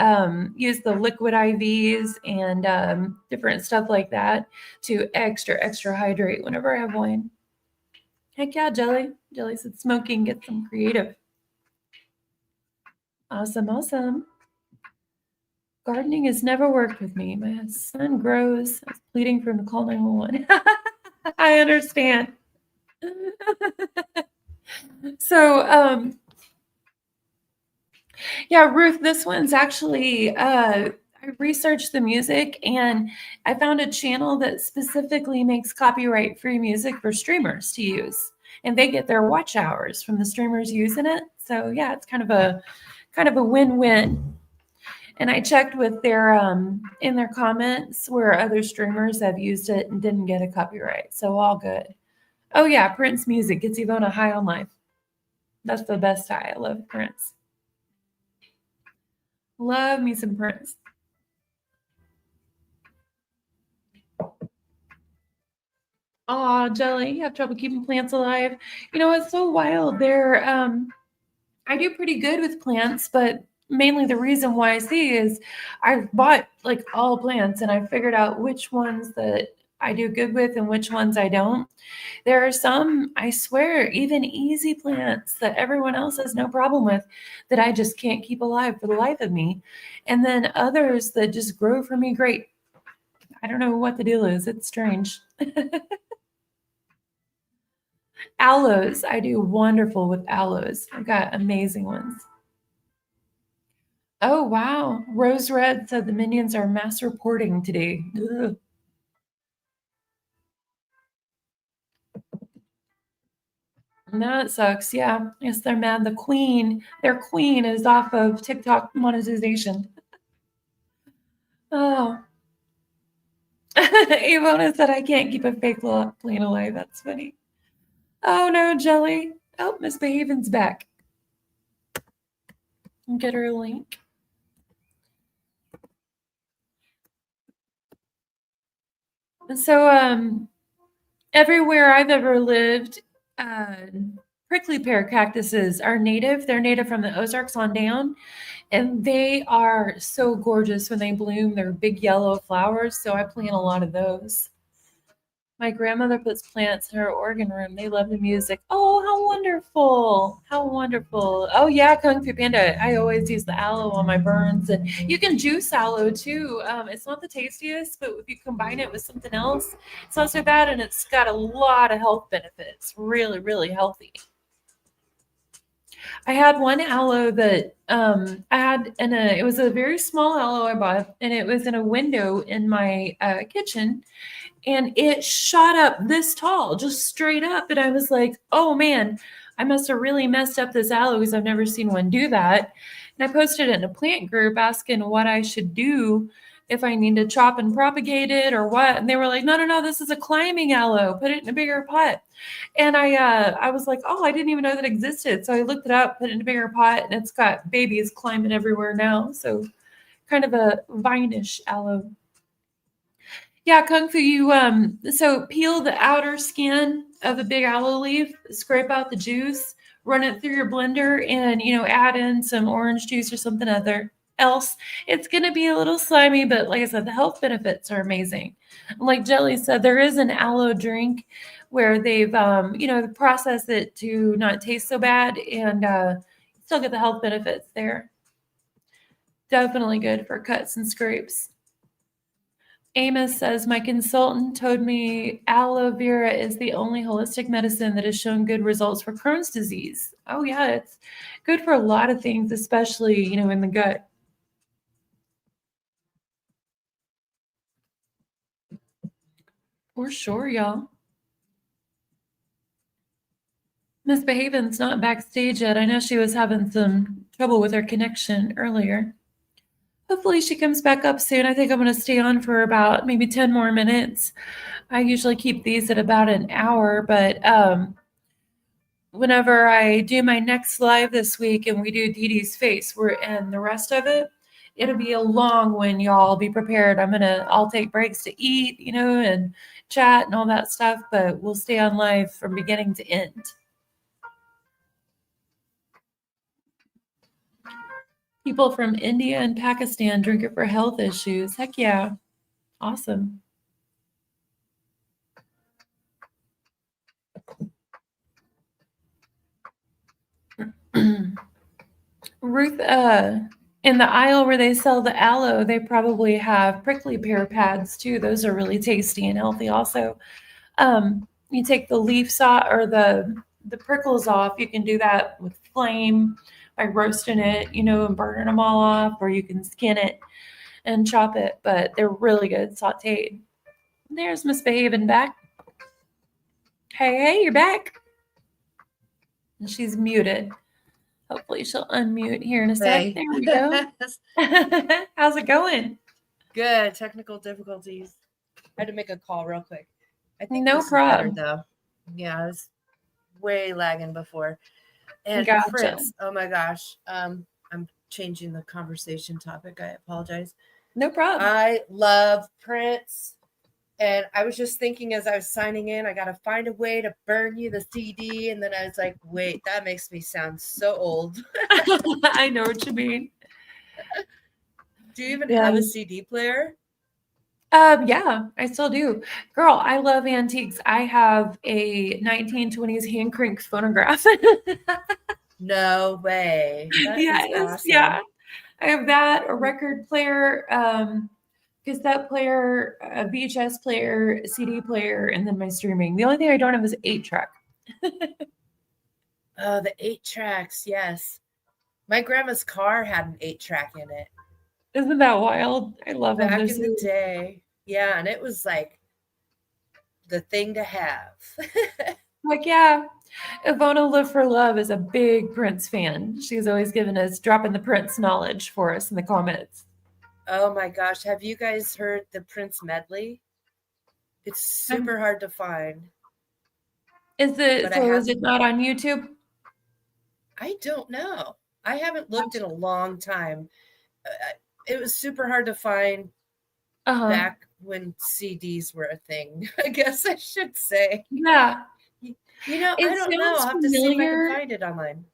use the liquid IVs and different stuff like that to extra hydrate whenever I have wine. Heck yeah, Jelly. Jelly said smoking gets them creative. Awesome. Gardening has never worked with me. My son grows. I was pleading for him to call 911. I understand. So, yeah, Ruth, this one's actually, I researched the music and I found a channel that specifically makes copyright free music for streamers to use. And they get their watch hours from the streamers using it. So yeah, it's kind of a win-win. And I checked with their in their comments where other streamers have used it and didn't get a copyright. So all good. Oh yeah, Prince music gets Ivona high on life. That's the best high. I love Prince. Love me some Prince. Aw, Jelly, you have trouble keeping plants alive. You know, it's so wild. I do pretty good with plants, but mainly the reason why I see is I've bought like all plants and I figured out which ones that I do good with and which ones I don't. There are some, I swear, even easy plants that everyone else has no problem with that I just can't keep alive for the life of me. And then others that just grow for me great. I don't know what the deal is. It's strange. Aloes, I do wonderful with aloes. I've got amazing ones. Oh, wow. Rose Red said the minions are mass reporting today. Ugh. That sucks. Yeah. Yes, they're mad. Their queen is off of TikTok monetization. Oh. Ivona said I can't keep a fake plane alive. That's funny. Oh no, Jelly. Oh, Miss Behaven's back. I'll get her a link. So everywhere I've ever lived, prickly pear cactuses are native. They're native from the Ozarks on down, and they are so gorgeous when they bloom. They're big yellow flowers, so I plant a lot of those. My grandmother puts plants in her organ room. They love the music. Oh, how wonderful! How wonderful! Oh yeah, Kung Fu Panda. I always use the aloe on my burns, and you can juice aloe too. It's not the tastiest, but if you combine it with something else, it's not so bad, and it's got a lot of health benefits. Really, really healthy. I had one aloe that I had in a. It was a very small aloe I bought, and it was in a window in my kitchen, and it shot up this tall, just straight up. And I was like, oh man, I must have really messed up this aloe because I've never seen one do that. And I posted it in a plant group asking what I should do if I need to chop and propagate it or what. And they were like, no, no, no, this is a climbing aloe. Put it in a bigger pot. And I was like, oh, I didn't even know that existed. So I looked it up, put it in a bigger pot, and it's got babies climbing everywhere now. So kind of a vine-ish aloe. Yeah, Kung Fu, you so peel the outer skin of a big aloe leaf, scrape out the juice, run it through your blender, and add in some orange juice or something other else. It's gonna be a little slimy, but like I said, the health benefits are amazing. Like Jelly said, there is an aloe drink where they've processed it to not taste so bad and still get the health benefits there. Definitely good for cuts and scrapes. Amos says, my consultant told me aloe vera is the only holistic medicine that has shown good results for Crohn's disease. Oh, yeah, it's good for a lot of things, especially, in the gut. For sure, y'all. Miss Behaven's not backstage yet. I know she was having some trouble with her connection earlier. Hopefully she comes back up soon. I think I'm going to stay on for about maybe 10 more minutes. I usually keep these at about an hour, but whenever I do my next live this week and we do Dee Dee's face, and the rest of it, it'll be a long one, y'all. Be prepared. I'll take breaks to eat, and chat and all that stuff, but we'll stay on live from beginning to end. People from India and Pakistan drink it for health issues. Heck yeah. Awesome. Ruth, in the aisle where they sell the aloe, they probably have prickly pear pads too. Those are really tasty and healthy also. You take the leaves off or the prickles off. You can do that with flame by roasting it, and burning them all off, or you can skin it and chop it, but they're really good sauteed. There's Miss Behavin back. Hey, you're back. And she's muted. Hopefully she'll unmute here in a sec. Hey. There we go. How's it going? Good. Technical difficulties. I had to make a call real quick. I think No this is better, problem. though. Yeah, I was way lagging before. And Gotcha. Prince, oh my gosh. I'm changing the conversation topic. I apologize. No problem. I love Prince. And I was just thinking as I was signing in, I got to find a way to burn you the CD. And then I was like, wait, that makes me sound so old. I know what you mean. Do you even have a CD player? Yeah, I still do. Girl, I love antiques. I have a 1920s hand crank phonograph. No way. That is awesome. Yeah. I have that, a record player, cassette player, a VHS player, a CD player, and then my streaming. The only thing I don't have is 8-track. Oh, the 8-tracks, yes. My grandma's car had an 8-track in it. Isn't that wild? I love them. Back in the day. Yeah, and it was like the thing to have. Like, yeah. Ivona Live for Love is a big Prince fan. She's always given us, dropping the Prince knowledge for us in the comments. Oh my gosh. Have you guys heard the Prince medley? It's super hard to find. Is it not on YouTube? I don't know. I haven't looked in a long time. It was super hard to find back when CDs were a thing, I guess I should say. Yeah. You know, I It don't know. I'll sounds have to see if I can familiar. find it online.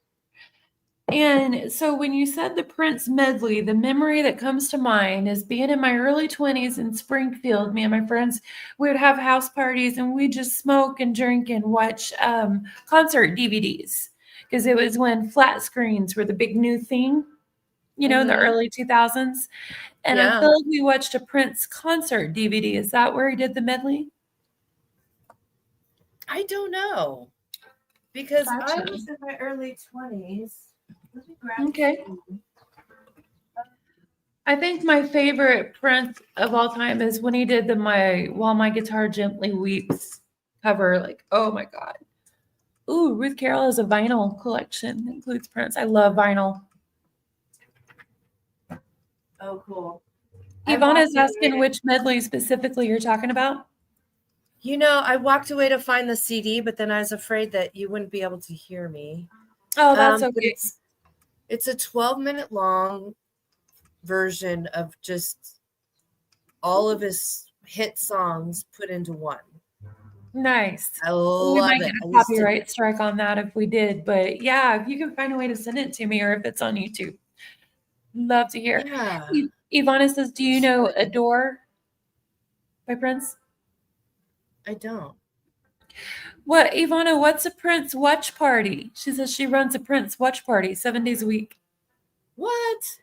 And so when you said the Prince medley, the memory that comes to mind is being in my early 20s in Springfield. Me and my friends, we would have house parties and we'd just smoke and drink and watch concert DVDs because it was when flat screens were the big new thing, in the Mhm. early 2000s. And I Yeah. feel like we watched a Prince concert DVD. Is that where he did the medley? I don't know because I Gotcha. was in my early 20s. Let me grab Okay. some. I think my favorite Prince of all time is when he did the "My While My Guitar Gently Weeps" cover. Like, oh my god! Ooh, Ruth Carroll has a vinyl collection that includes Prince. I love vinyl. Oh, cool. I Yvonne walked is away asking to, which medley specifically you're talking about. I walked away to find the CD, but then I was afraid that you wouldn't be able to hear me. Oh, that's But okay. it's a 12-minute long version of just all of his hit songs put into one. Nice. I We love might it. get a I listened. copyright strike on that if we did, but yeah, if you can find a way to send it to me or if it's on YouTube, love to hear. Yeah. Ivana says, "Do you know Adore by Prince?" I don't. What, Ivana, what's a Prince watch party? She says she runs a Prince watch party 7 days a week. What?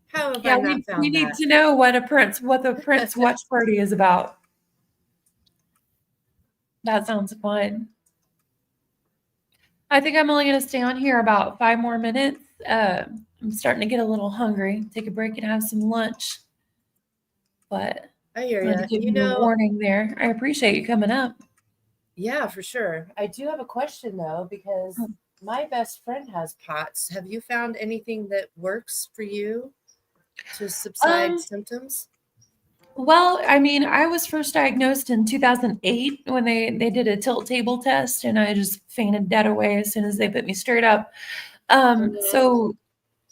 How have I Yeah, not we found need that? to know what the Prince watch party is about. That sounds fun. I think I'm only going to stay on here about 5 more minutes. I'm starting to get a little hungry. Take a break and have some lunch. But I hear I wanted to you. give you a warning there. I appreciate you coming up. Yeah, for sure. I do have a question though, because Oh. my best friend has POTS. Have you found anything that works for you to subside Um, symptoms? Well, I mean, I was first diagnosed in 2008 when they did a tilt table test, and I just fainted dead away as soon as they put me straight up. Mhm. So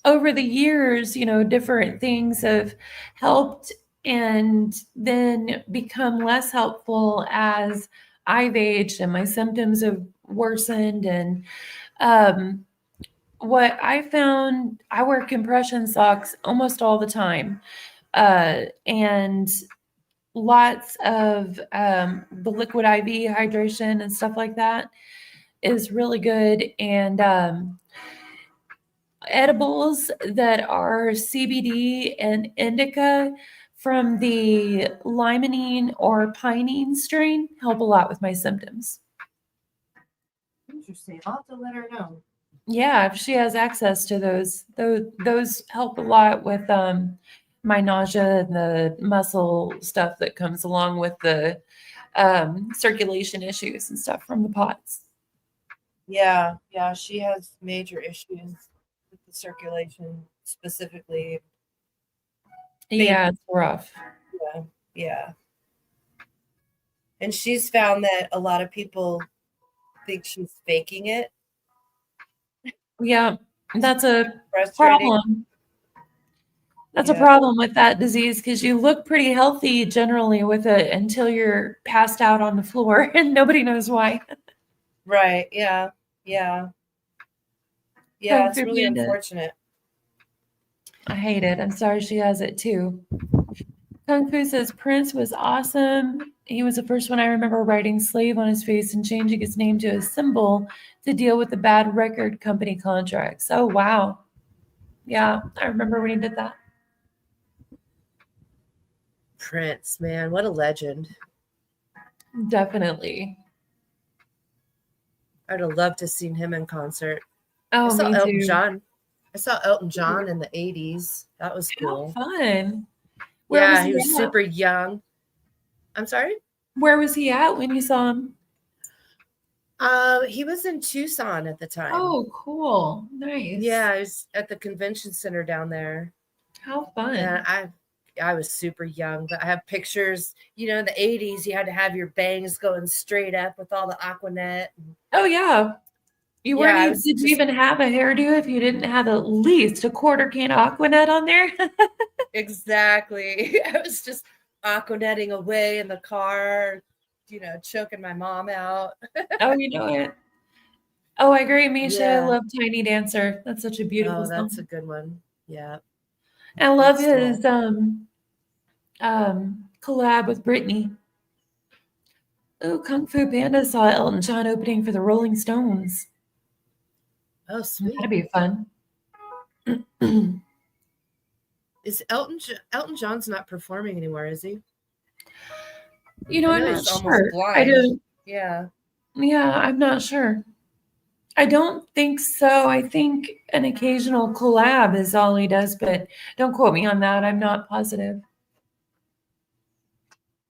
over the years, different things have helped and then become less helpful as I've aged and my symptoms have worsened. And um, what I found, I wear compression socks almost all the time. And lots of the liquid IV hydration and stuff like that is really good. And edibles that are CBD and indica from the limonene or pinene strain help a lot with my symptoms. Interesting. I'll have to let her know. Yeah, if she has access to those help a lot with my nausea and the muscle stuff that comes along with the circulation issues and stuff from the pots. Yeah, yeah, she has major issues with the circulation, specifically faint. Yeah, it's rough. Yeah, yeah. And she's found that a lot of people think she's faking it. Yeah, that's a Frustrating. problem. That's a Yeah, problem with that disease because you look pretty healthy generally with it until you're passed out on the floor and nobody knows why. right. Yeah, yeah, yeah. Kung It's Fu really Panda. unfortunate. I hate it. I'm sorry she has it too. Kung Fu says Prince was awesome. He was the first one I remember writing slave on his face and changing his name to a symbol to deal with the bad record company contracts. Oh, wow. Yeah, I remember when he did that. Prince, man, what a legend. Definitely. I'd have loved to have seen him in concert. I Oh, saw me Elton too. John. I saw Elton John in the 80s. That was How cool. fun. Where was Yeah, he he was at? super young. I'm sorry? Where was he at when you saw him? He was in Tucson at the time. Oh, cool. Nice. Yeah, I was at the convention center down there. How And fun. I was super young, but I have pictures. In the 80s, you had to have your bangs going straight up with all the Aquanet. Oh, yeah. Yeah, I was Did you just even have a hairdo if you didn't have at least a quarter can Aquanet on there? exactly. I was just Aquanetting away in the car, choking my mom out. Oh, you know it. Oh, I agree, Misha. I Yeah. love Tiny Dancer. That's such a beautiful Oh, that's a song. good one. Yeah. I love Good stuff. his collab with Britney. Oh, Kung Fu Panda saw Elton John opening for the Rolling Stones. Oh, sweet. That'd be fun. Is Elton John's not performing anymore, is he? You know, I I'm know not he's almost sure. I blind. don't. Yeah. Yeah, I'm not sure. I don't think so. I think an occasional collab is all he does, but don't quote me on that. I'm not positive.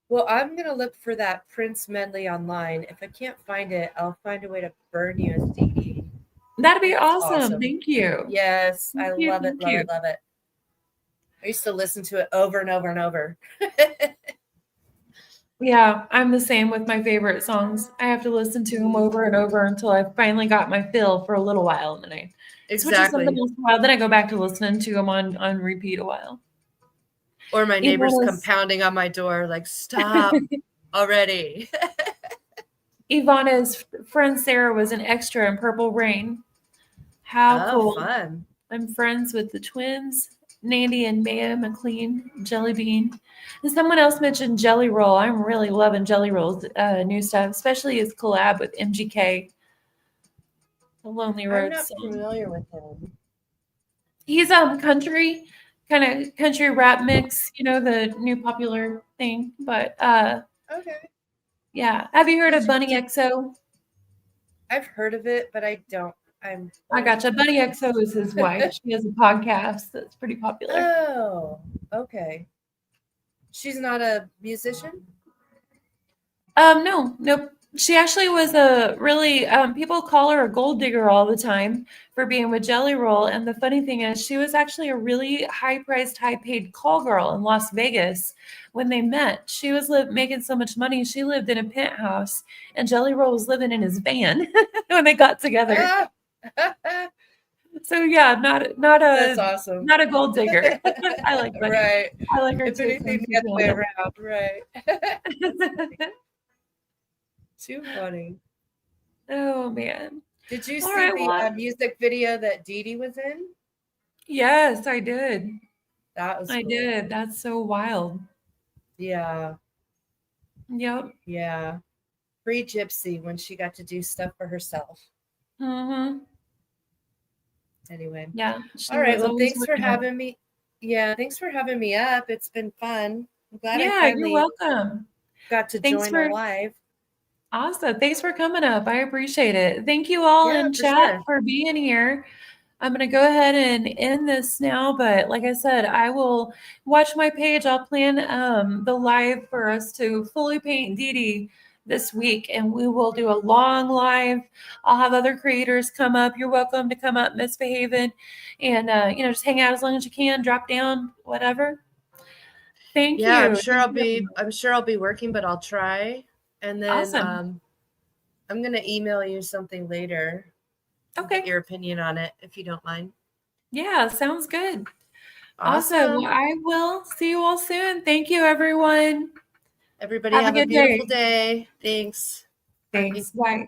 Well, I'm gonna look for that Prince medley online. If I can't find it, I'll find a way to burn you a CD. That'd be It's awesome. Thank you. Yes, I Thank you, love it, thank love you. it, love it. I used to listen to it over and over and over. Yeah, I'm the same with my favorite songs. I have to listen to them over and over until I finally got my fill for a little while, and then I switch to something Exactly. else a while. Then I go back to listening to them on repeat a while. Or my neighbors come Ivana's, pounding on my door, like, stop already. Ivana's friend Sarah was an extra in Purple Rain. How Oh, cool! fun. I'm friends with the twins, Nandy and Maya McLean, Jelly Bean. And someone else mentioned Jelly Roll. I'm really loving Jelly Roll's new stuff, especially his collab with MGK, the Lonely I'm Road not song. familiar with him. He's country, kind of country rap mix, the new popular thing. But Okay. yeah, have you heard Did of you, Bunny did, XO? I've heard of it, but I don't. I gotcha. Bunny XO is his wife. She has a podcast that's pretty popular. Oh, okay. She's not a musician? No, nope. She actually was a really people call her a gold digger all the time for being with Jelly Roll. And the funny thing is she was actually a really high-priced, high-paid call girl in Las Vegas when they met. She was making so much money. She lived in a penthouse and Jelly Roll was living in his van when they got together. Ah! So yeah, That's awesome. not a gold digger. I like Bunny. Right. I like her If too. anything, the other way around. Right. Too funny. Oh man. Did you All see right, the well, music video that Dee Dee was in? yes, I did. That was I cool. did. That's so wild. Yeah. Yep. Yeah. Free Gypsy when she got to do stuff for herself. Mm-hmm. Anyway. Yeah. She All right. was Well, always thanks for working on it. having me. Yeah. Thanks for having me up. It's been fun. I'm glad I Yeah, you're finally welcome. got to Thanks join a for live. awesome. Thanks for coming up. I appreciate it. Thank you all Yeah, in for chat sure. for being here. I'm going to go ahead and end this now, but like I said, I will watch my page. I'll plan the live for us to fully paint Dee Dee this week, and we will do a long live. I'll have other creators come up. You're welcome to come up, misbehaving, and just hang out as long as you can. Drop down, whatever. Thank Yeah, you. I'm sure I'll be working, but I'll try. And then Awesome. I'm gonna email you something later. Okay. Get your opinion on it if you don't mind. Yeah, sounds good. Awesome. Well, I will see you all soon. Thank you, everyone. Everybody Have a have a good beautiful day. day. Thanks. Thanks. Bye.